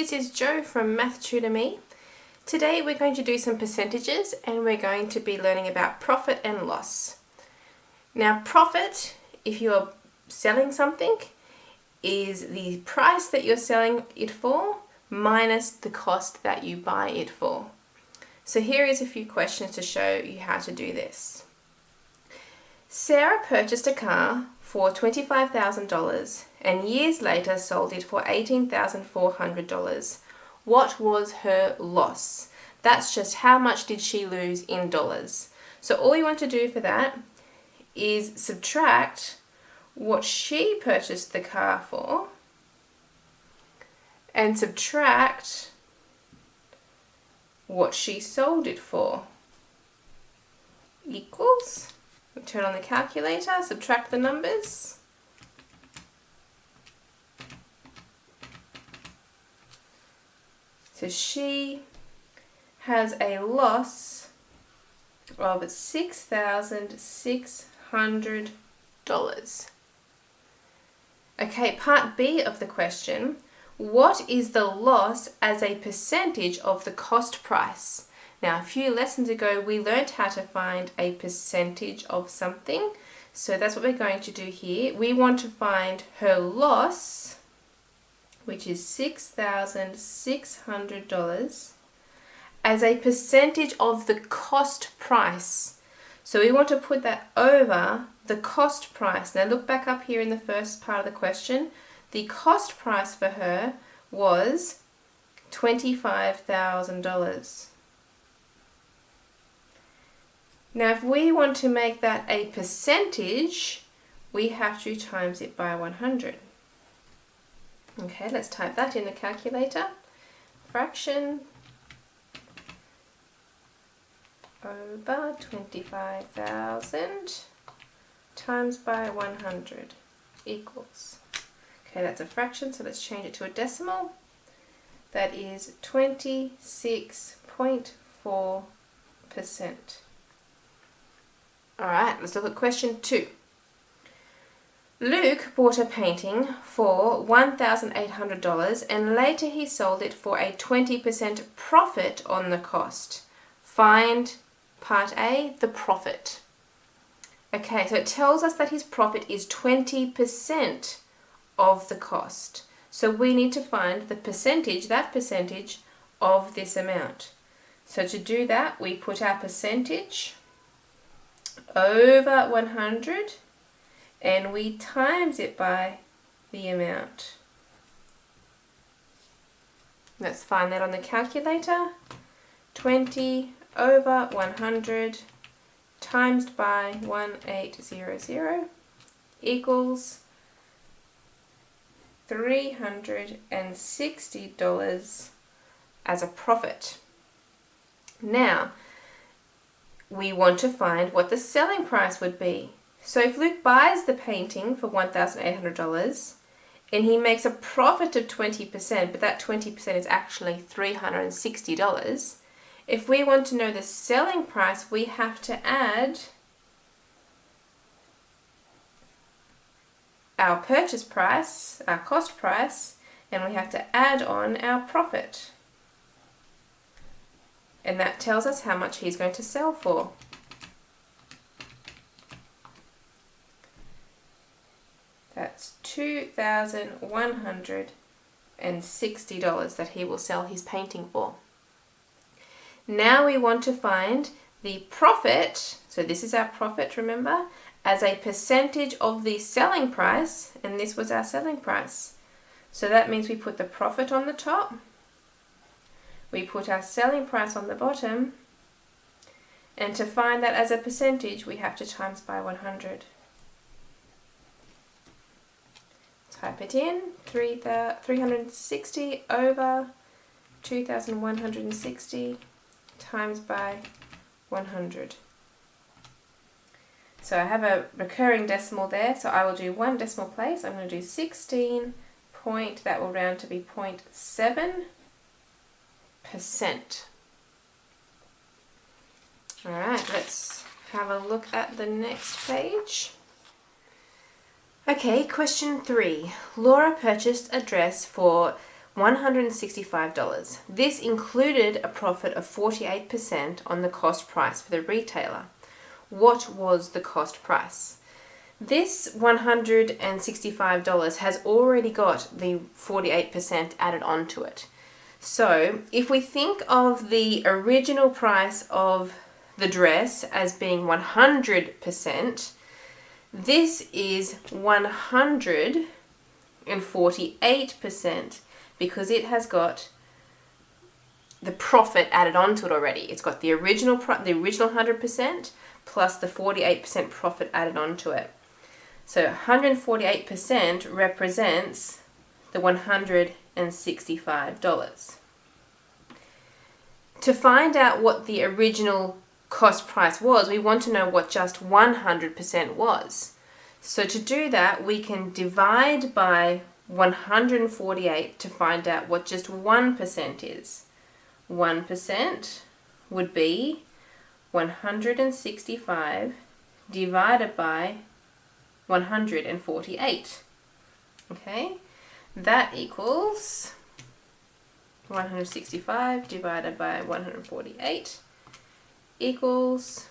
this is Jo from Math Tutor Me. Today we're going to do some percentages and we're going to be learning about profit and loss. Now profit, if you are selling something, is the price that you're selling it for minus the cost that you buy it for. So here is a few questions to show you how to do this. Sarah purchased a car for $25,000 and years later sold it for $18,400. What was her loss? That's just how much did she lose in dollars. So all you want to do for that is subtract what she purchased the car for and subtract what she sold it for. Equals, we turn on the calculator, subtract the numbers. So she has a loss of $6,600. Okay, part B of the question. What is the loss as a percentage of the cost price? Now, a few lessons ago, we learned how to find a percentage of something. So that's what we're going to do here. We want to find her loss, which is $6,600, as a percentage of the cost price. So we want to put that over the cost price. Now look back up here in the first part of the question. The cost price for her was $25,000. Now if we want to make that a percentage, we have to times it by 100. Okay, let's type that in the calculator. Fraction over 25,000 times by 100 equals. Okay, that's a fraction, so let's change it to a decimal. That is 26.4%. Alright, let's look at question 2. Luke bought a painting for $1,800 and later he sold it for a 20% profit on the cost. Find part A, the profit. Okay, so it tells us that his profit is 20% of the cost. So we need to find the percentage, that percentage of this amount. So to do that, we put our percentage over 100 and we times it by the amount. Let's find that on the calculator. 20 over 100 times by 1800 equals $360 as a profit. Now, we want to find what the selling price would be. So if Luke buys the painting for $1,800 and he makes a profit of 20%, but that 20% is actually $360, if we want to know the selling price, we have to add our purchase price, our cost price, and we have to add on our profit. And that tells us how much he's going to sell for. That's $2,160 that he will sell his painting for. Now we want to find the profit, so this is our profit, remember, as a percentage of the selling price, and this was our selling price. So that means we put the profit on the top, we put our selling price on the bottom, and to find that as a percentage, we have to times by 100. Type it in, 360 over 2,160 times by 100. So I have a recurring decimal there, so I will do one decimal place. I'm going to do 16 point, that will round to be 0.7%. Alright, let's have a look at the next page. Okay, question 3. Laura purchased a dress for $165. This included a profit of 48% on the cost price for the retailer. What was the cost price? This $165 has already got the 48% added onto it. So if we think of the original price of the dress as being 100%, this is 148% because it has got the profit added onto it already. It's got the original 100% plus the 48% profit added onto it. So 148% represents the $165. To find out what the original cost price was, we want to know what just 100% was. So to do that, we can divide by 148 to find out what just 1% is. 1% would be 165 divided by 148. Okay, that equals 165 divided by 148 equals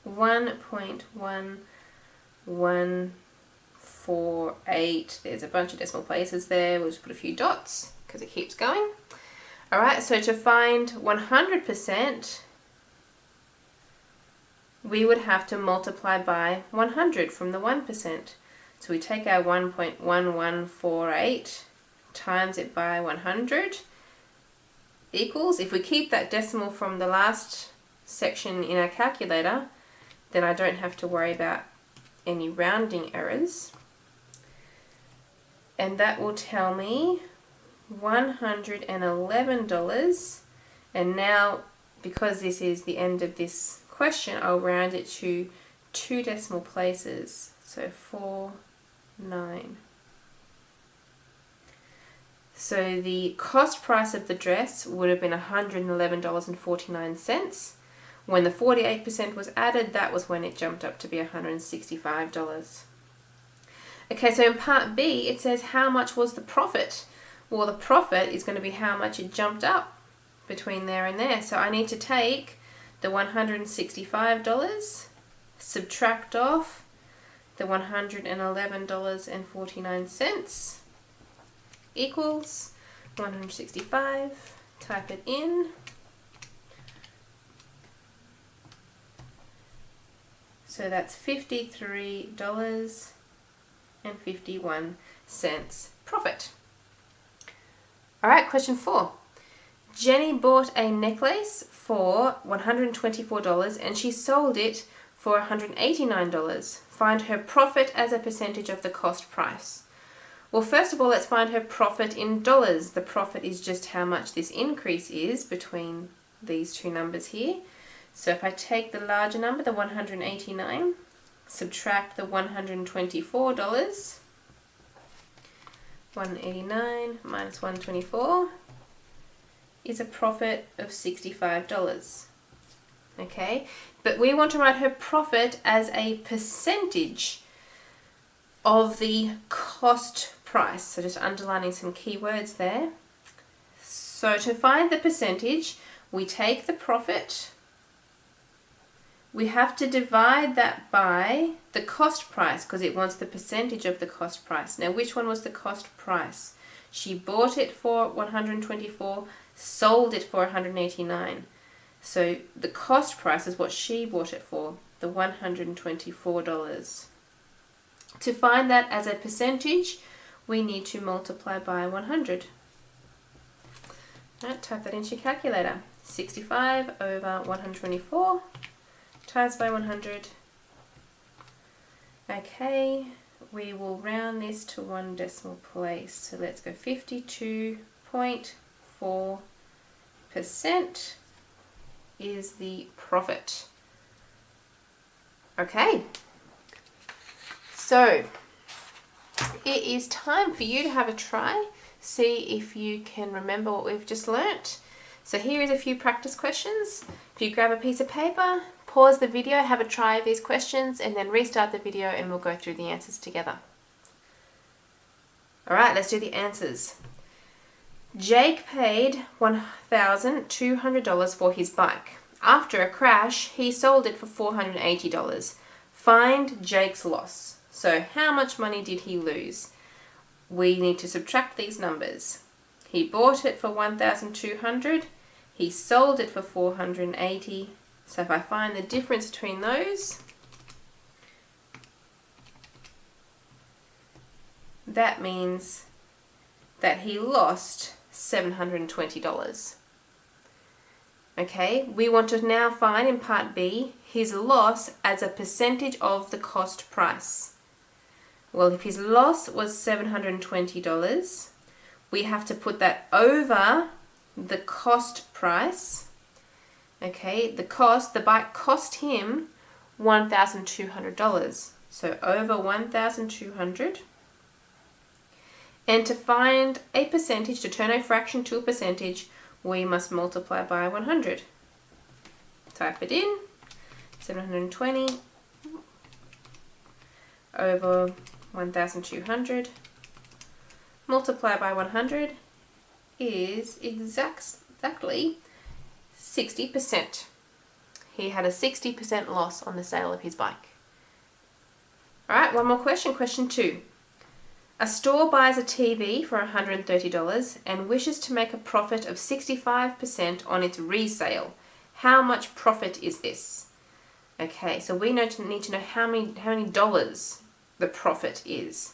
1.1148. There's a bunch of decimal places there. We'll just put a few dots because it keeps going. All right, so to find 100%, we would have to multiply by 100 from the 1%. So we take our 1.1148 times it by 100 equals, if we keep that decimal from the last section in our calculator, then I don't have to worry about any rounding errors. And that will tell me $111. And now, because this is the end of this question, I'll round it to 2 decimal places. So 49. So the cost price of the dress would have been $111.49. When the 48% was added, that was when it jumped up to be $165. Okay, so in part B, it says how much was the profit? Well, the profit is going to be how much it jumped up between there and there. So I need to take the $165, subtract off the $111.49 equals 165, type it in. So that's $53.51 profit. All right, question 4. Jenny bought a necklace for $124 and she sold it for $189. Find her profit as a percentage of the cost price. Well, first of all, let's find her profit in dollars. The profit is just how much this increase is between these two numbers here. So if I take the larger number, the 189, subtract the $124, 189 minus 124 is a profit of $65. Okay, but we want to write her profit as a percentage of the cost price. So just underlining some keywords there. So to find the percentage, we take the profit. We have to divide that by the cost price because it wants the percentage of the cost price. Now, which one was the cost price? She bought it for $124, sold it for $189. So the cost price is what she bought it for, the $124. To find that as a percentage, we need to multiply by 100. Right, type that into your calculator. 65 over 124 times by 100. Okay, we will round this to 1 decimal place. So let's go 52.4% is the profit. Okay, so it is time for you to have a try. See if you can remember what we've just learnt. So here is a few practice questions. If you grab a piece of paper, pause the video, have a try of these questions, and then restart the video and we'll go through the answers together. Alright, let's do the answers. Jake paid $1,200 for his bike. After a crash, he sold it for $480. Find Jake's loss. So how much money did he lose? We need to subtract these numbers. He bought it for $1,200. He sold it for $480. So if I find the difference between those, that means that he lost $720. Okay, we want to now find in part B his loss as a percentage of the cost price. Well, if his loss was $720, we have to put that over the cost price. Okay, the bike cost him $1,200. So over $1,200. And to find a percentage, to turn a fraction to a percentage, we must multiply by 100. Type it in, 720 over 1,200 multiplied by 100 is exactly 60%. He had a 60% loss on the sale of his bike. Alright, one more question, question 2. A store buys a TV for $130 and wishes to make a profit of 65% on its resale. How much profit is this? Okay, so we need to know how many dollars the profit is.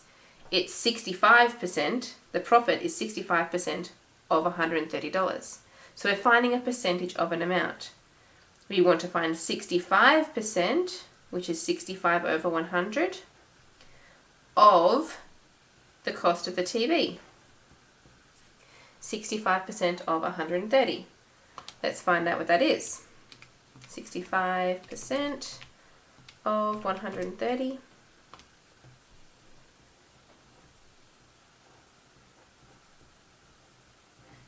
It's 65%, the profit is 65% of $130. So we're finding a percentage of an amount. We want to find 65%, which is 65 over 100, of the cost of the TV. 65% of 130. Let's find out what that is. 65% of 130.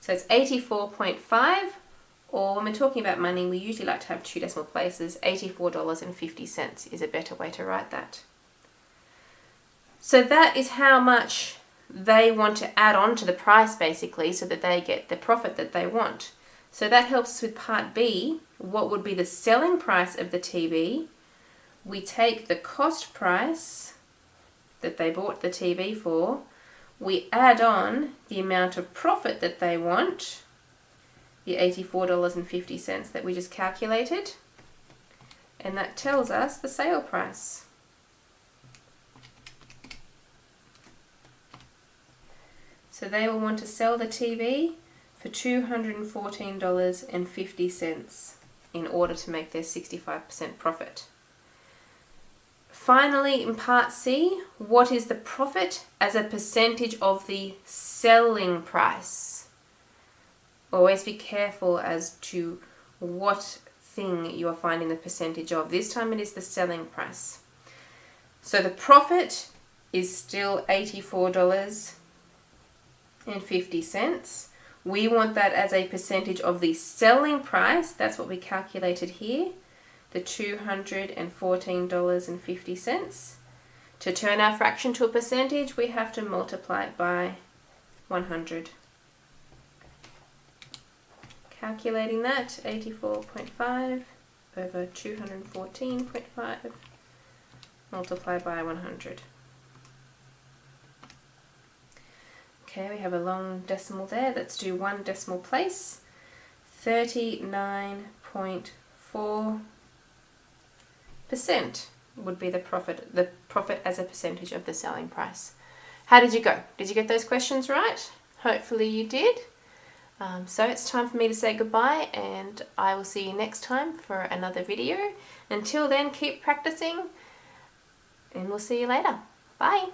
So it's 84.5, or when we're talking about money, we usually like to have 2 decimal places. $84.50 is a better way to write that. So that is how much they want to add on to the price, basically, so that they get the profit that they want. So that helps us with part B. What would be the selling price of the TV? We take the cost price that they bought the TV for. We add on the amount of profit that they want, the $84.50 that we just calculated, and that tells us the sale price. So they will want to sell the TV for $214.50 in order to make their 65% profit. Finally, in part C, what is the profit as a percentage of the selling price? Always be careful as to what thing you are finding the percentage of. This time it is the selling price. So the profit is still $84.50. We want that as a percentage of the selling price. That's what we calculated here, the $214.50. To turn our fraction to a percentage, we have to multiply it by 100. Calculating that, 84.5 over 214.5 multiplied by 100. Okay, we have a long decimal there. Let's do 1 decimal place. 39.4% would be the profit as a percentage of the selling price. How did you go? Did you get those questions right? Hopefully you did. So it's time for me to say goodbye, and I will see you next time for another video. Until then, keep practicing, and we'll see you later. Bye.